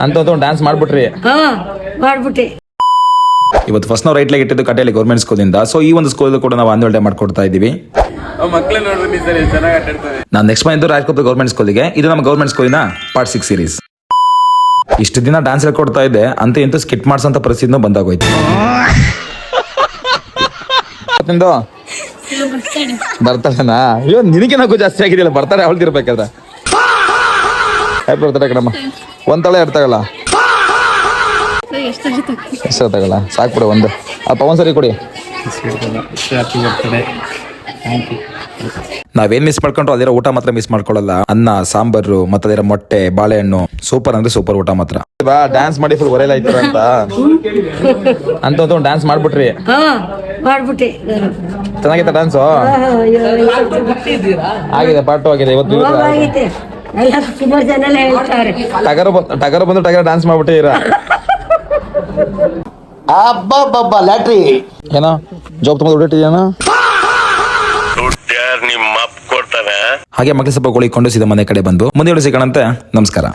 ಅಂತ ಒಂದು ಡ್ಯಾನ್ಸ್ ಮಾಡ್ಬಿಟ್ರಿ. ಮಾಡ್ಬಿಟ್ಟೆ. ಇವತ್ತು ಫಸ್ಟ್ ನಾವು ರೈಟ್ ಲೆಗ್ ಇಟ್ಟಿದ್ದು ಕಟೆಯಲ್ಲಿ ಗೌರ್ಮೆಂಟ್ ಸ್ಕೂಲಿಂದ. ಸೊ ಈ ಒಂದು ಸ್ಕೂಲ್ ಕೂಡ ನಾವು ಆನ್ಯುವಲ್ ಡೇ ಮಾಡ್ಕೊಡ್ತಾ ಇದೀವಿ. ನಾನು ನೆಕ್ಸ್ಟ್ ಬಂದಿದ್ದು ರಾಜಕೋಪುರ ಗೌರ್ಮೆಂಟ್ ಸ್ಕೂಲಿಗೆ. ಇದು ನಮ್ಮ ಗೌರ್ಮೆಂಟ್ ಸ್ಕೂಲಿನ ಪಾರ್ಟ್ 6 ಸೀರೀಸ್. ಇಷ್ಟು ದಿನ ಡ್ಯಾನ್ಸ್ ಹೇಳ್ಕೊಡ್ತಾ ಇದ್ದೆ, ಅಂತ ಇಂತೂ ಸ್ಕಿಟ್ ಮಾಡ್ಸಂತ ಪರಿಸ್ಥಿತಿನೂ ಬಂದಾಗೋಯ್ತು. ಬರ್ತಾಳೆನಾ? ಅಯ್ಯೋ ನಿನಗೇನಾಗೂ ಜಾಸ್ತಿ ಆಗಿದೆಯಲ್ಲ, ಬರ್ತಾರೆ ಅವಳ್ದಿರ್ಬೇಕಾದ್ರೆ. ಹ್ಯಾಪಿ ಬರ್ತಾರೆ ಕಣಮ್ಮ. ಒಂದಳೆ ಇರ್ತಾಗಲ್ಲ, ಎಷ್ಟು ತಗೊಳ್ಳ ಸಾಕ್ಬಿಡು. ಒಂದು ಪವನ್ ಸರಿ ಕೊಡಿ. ನಾವೇನ್ ಮಿಸ್ ಮಾಡ್ಕೊಂಡ್ರು ಅದಿರೋ ಊಟ ಮಾತ್ರ ಮಿಸ್ ಮಾಡ್ಕೊಳ್ಳಲ್ಲ. ಅನ್ನ, ಸಾಂಬಾರು, ಮತ್ತೆ ಅದಿರೋ ಮೊಟ್ಟೆ, ಬಾಳೆಹಣ್ಣು. ಸೂಪರ್ ಅಂದ್ರೆ ಸೂಪರ್ ಊಟ ಮಾತ್ರ. ಡ್ಯಾನ್ಸ್ ಮಾಡಿ ಫುಲ್ ಹೊರೆಲ್ಲ ಆಯ್ತಾರ ಅಂತ ಒಂದು ಡ್ಯಾನ್ಸ್ ಮಾಡ್ಬಿಟ್ರಿ. ಮಾಡ್ಬಿಟ್ಟೆ. ಚೆನ್ನಾಗಿತ್ತ ಡ್ಯಾನ್ಸು? ಆಗಿದೆ, ಪಾಟು ಆಗಿದೆ. ಇವತ್ತು ಸುಮಾರು ಜನ ಹೇಳ್ತಾರೆ ಟಗರ ಬಂದು ಟಗರ ಡ್ಯಾನ್ಸ್ ಮಾಡ್ಬಿಟ್ಟಿರ. ಲ್ಯಾಟ್ರಿ ಏನೋ ಜಾಬ್ ತುಂಬ ದುಡ್ಡಿಟ್ಟಿದ್ಯಾನ. ಹಾಗೆ ಮಕ್ಕಳ ಸ್ವಲ್ಪ ಗೋಳಿಕೊಂಡು ಸೀದಾ ಮನೆ ಕಡೆ ಬಂದು ಮುಂದೆ ಸಿಗೋಣಂತೆ. ನಮಸ್ಕಾರ.